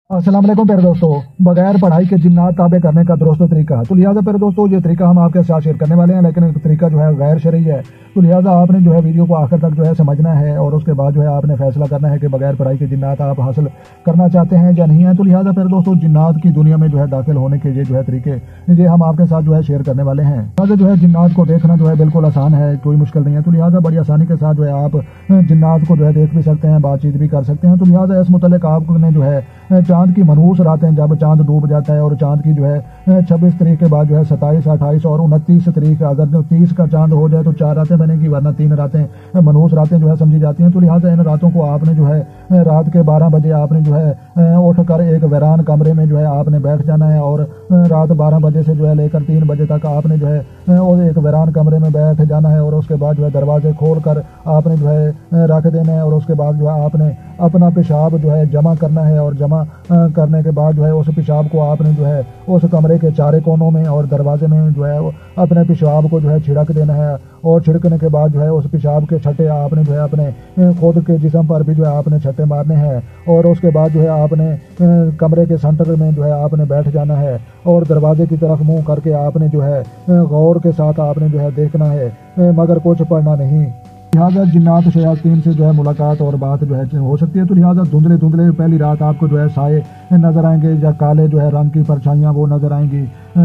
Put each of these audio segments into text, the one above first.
अस्सलाम वालेकुम प्यारे दोस्तों। बगैर पढ़ाई के जिन्नात ताबे करने का दुरुस्त तरीका। तो लिहाजा प्यारे दोस्तों ये तरीका हम आपके साथ शेयर करने वाले हैं, लेकिन तरीका जो है गैर शरई है। तो लिहाजा आपने जो है वीडियो को आखिर तक जो है समझना है और उसके बाद जो है आपने फैसला करना है कि बगैर पढ़ाई के जिन्नात आप हासिल करना चाहते हैं या नहीं है। तो लिहाजा प्यारे दोस्तों जिन्नात की दुनिया में जो है दाखिल होने के ये जो है तरीके ये हम आपके साथ जो है शेयर करने वाले हैं। लिहाजा जो है जिन्नात को देखना जो है बिल्कुल आसान है, कोई मुश्किल नहीं है। तो लिहाजा बड़ी आसानी के साथ जो है आप जिन्नात को जो है देख भी सकते हैं, बातचीत भी कर सकते हैं। तो लिहाजा इस मुतल्लिक आपने जो है चांद की मनहूस रातें जब चांद डूब जाता है और चांद की जो है 26 तारीख के बाद जो है 27, 28 और 29 तारीख, अगर जो 30 का चांद हो जाए तो 4 रातें बनेगी, वरना 3 रातें मनहूस रातें जो है समझी जाती हैं। तो लिहाजा इन रातों को आपने जो है रात के 12 बजे आपने जो है उठ कर एक वीरान कमरे में जो है आपने बैठ जाना है और रात 12 बजे से जो है लेकर 3 बजे तक आपने जो है और एक वीरान कमरे में बैठ जाना है और उसके बाद जो है दरवाजे खोल कर आपने जो है रख देना है और उसके बाद जो है आपने अपना पेशाब जो है जमा करना है और जमा करने के बाद जो है उस पेशाब को आपने जो है उस कमरे के चारे कोनों में और दरवाजे में जो है अपने पेशाब को जो है छिड़क देना है और छिड़कने के बाद जो है उस पेशाब के छट्टे आपने जो है अपने खुद के जिस्म पर भी जो है आपने छट्टे मारने हैं और उसके बाद जो है आपने कमरे के सेंटर में जो है आपने बैठ जाना है और दरवाजे की तरफ मुंह करके आपने जो है गौर के साथ आपने जो है देखना है, मगर कुछ पढ़ना नहीं। लिहाजा जिन्नात शयातीन से जो है मुलाकात और बात जो है हो सकती है। तो लिहाजा धुंधले धुंधले पहली रात आपको जो है साए नजर आएंगे या काले जो है रंग की परछाइयाँ वो नजर आएंगी,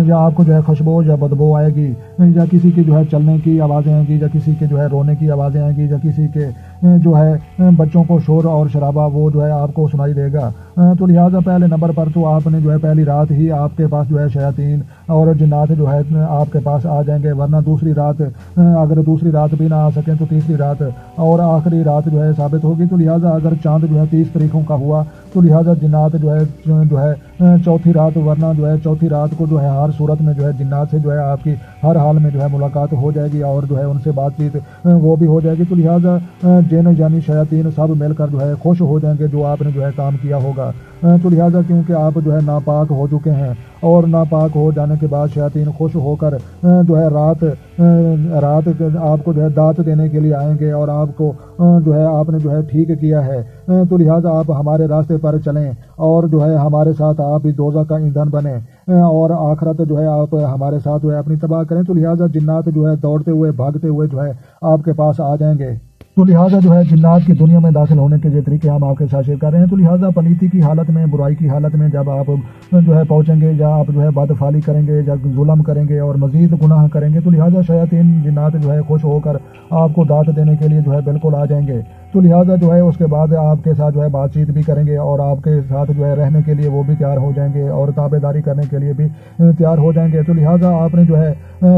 या आपको जो है खुशबू या बदबू आएगी, या किसी की जो है चलने की आवाज़ें आएंगी, या किसी के जो है रोने की आवाज़ें आएंगी, या किसी के जो है बच्चों को शोर और शराबा वो जो है आपको सुनाई देगा। तो लिहाजा पहले नंबर पर तो आपने जो है पहली रात ही आपके पास जो है शयातीन और जिन्नात जो है आपके पास आ जाएंगे, वरना दूसरी रात अगर दूसरी रात भी ना आ सकें तो तीसरी रात और आखिरी रात जो है साबित होगी। तो लिहाजा अगर चांद जो है 30 तारीखों का हुआ तो लिहाजा जिन्नात जो है चौथी रात, वरना जो है चौथी रात को जो है हर सूरत में जो है जिन्नात से जो है आपकी हर हाल में जो है मुलाकात हो जाएगी और जो है उनसे बातचीत वो भी हो जाएगी। तो लिहाजा जिन यानी शयातीन सब मिलकर जो है खुश हो जाएंगे जो आपने जो है काम किया होगा। तो लिहाजा क्योंकि आप जो है नापाक हो चुके हैं और नापाक हो जाने के बाद शयातीन खुश होकर जो है रात आपको जो है दात देने के लिए आएंगे और आपको जो है आपने जो है ठीक किया है। तो लिहाजा आप हमारे रास्ते पर चलें और जो है हमारे साथ आप इस दोज़ख का ईंधन बने और आखिरत जो है आप हमारे साथ जो है अपनी तबाह करें। तो लिहाजा जिन्नात जो है दौड़ते हुए भागते हुए जो है आपके पास आ जाएंगे। तो लिहाजा जो है जिन्नात की दुनिया में दाखिल होने के ये तरीके हम आपके साथ शेयर कर रहे हैं। तो लिहाजा पलीती की हालत में, बुराई की हालत में जब आप जो है पहुंचेंगे या आप जो है बदफाली करेंगे या जुल्म करेंगे और मजीद गुनाह करेंगे, तो लिहाजा शयातीन जिन्नात जो है खुश होकर आपको दात देने के लिए जो है बिल्कुल आ जाएंगे। तो लिहाजा जो है उसके बाद आपके साथ जो है बातचीत भी करेंगे और आपके साथ जो है रहने के लिए वो भी तैयार हो जाएंगे और ताबेदारी करने के लिए भी तैयार हो जाएंगे। तो लिहाजा आपने जो है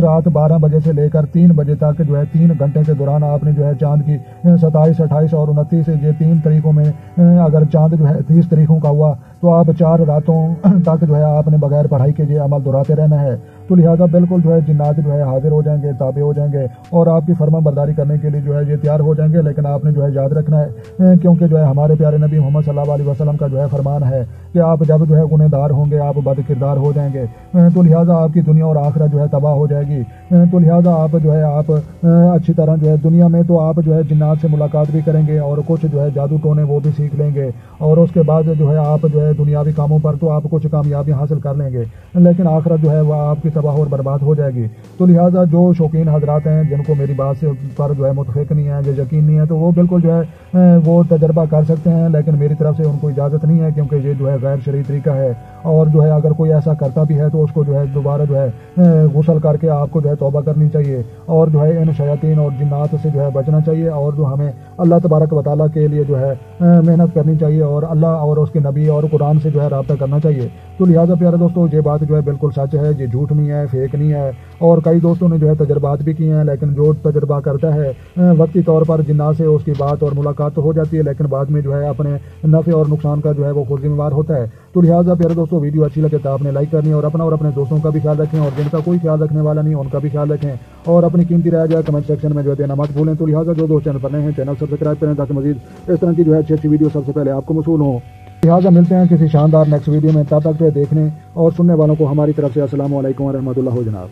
रात 12 बजे से लेकर 3 बजे तक जो है 3 घंटे के दौरान आपने जो है चांद की 27, 28 और 29 ये 3 तारीखों में अगर चांद जो है 30 तारीखों का हुआ तो आप 4 रातों तक जो है आपने बगैर पढ़ाई के ये अमल दोहराते रहना है। तो लिहाजा बिल्कुल जो है जिन्नात जो है हाजिर हो जाएंगे, ताबे हो जाएंगे और आपकी फर्मा बरदारी करने के लिए जो है ये तैयार हो जाएंगे। लेकिन आपने जो है याद रखना है क्योंकि जो है हमारे प्यारे नबी मोहम्मद सल्लल्लाहु अलैहि वसल्लम का जो है फरमान है कि आप जब जो है गुनहगार होंगे आप बद किरदार हो जाएंगे। तो लिहाजा आपकी दुनिया और आखिरत जो है तबाह हो जाएगी। तो लिहाजा आप जो है आप अच्छी तरह जो है दुनिया में तो आप जो है जिन्नात से मुलाकात भी करेंगे और कुछ जो है जादू टोने वो भी सीख लेंगे और उसके बाद जो है आप जो है दुनियावी कामों पर तो आप कुछ कामयाबी हासिल कर लेंगे, लेकिन आखिरत जो है वह आपकी तबाह और बर्बाद हो जाएगी। तो लिहाजा जो शौकीन हजरात हैं जिनको मेरी बात से पर जो है मुतफिक नहीं है, जो यकीन नहीं है, तो वो बिल्कुल जो है वो तजर्बा कर सकते हैं, लेकिन मेरी तरफ से उनको इजाज़त नहीं है क्योंकि ये जो है गैर शरई तरीका है और जो है अगर कोई ऐसा करता भी है तो उसको जो है दोबारा जो है गुस्ल करके आपको जो है तौबा करनी चाहिए और जो है इन शयातीन और जिन्नात से जो है बचना चाहिए और जो हमें अल्लाह तबारक व तआला के लिए जो है मेहनत करनी चाहिए और अल्लाह और उसके नबी और कुरान से जो है राब्ता करना चाहिए। तो लिहाजा प्यारे दोस्तों ये बात जो है बिल्कुल सच है, ये झूठ नहीं है, फेक नहीं है और कई दोस्तों ने जो है तजर्बात भी किए हैं, लेकिन जो तजर्बा करता है वक्ती तौर पर जिन्नात से उसकी बात और मुलाकात तो हो जाती है, लेकिन बाद में जो है अपने नफ़े और नुकसान का जो है वो खुद जिम्मेवार होता है। तो लिहाजा प्यारे दोस्तों वीडियो अच्छी लगे तो आपने लाइक करनी है और अपना और अपने दोस्तों का भी ख्याल रखें और जिनका कोई ख्याल रखने वाला नहीं उनका भी ख्याल रखें और अपनी कीमती राय जो है कमेंट सेक्शन में जो है देना मत भूलें। तो लिहाजा जो दोस्त चैनल पर नए हैं चैनल सब्सक्राइब करें ताकि मजीद इस तरह की जो है अच्छी अच्छी वीडियो सबसे पहले आपको मौसूल हो। लिहाजा मिलते हैं किसी शानदार नेक्स्ट वीडियो में, तब तक देखने और सुनने वालों को हमारी तरफ से अस्सलाम वालेकुम व रहमतुल्लाह जनाब।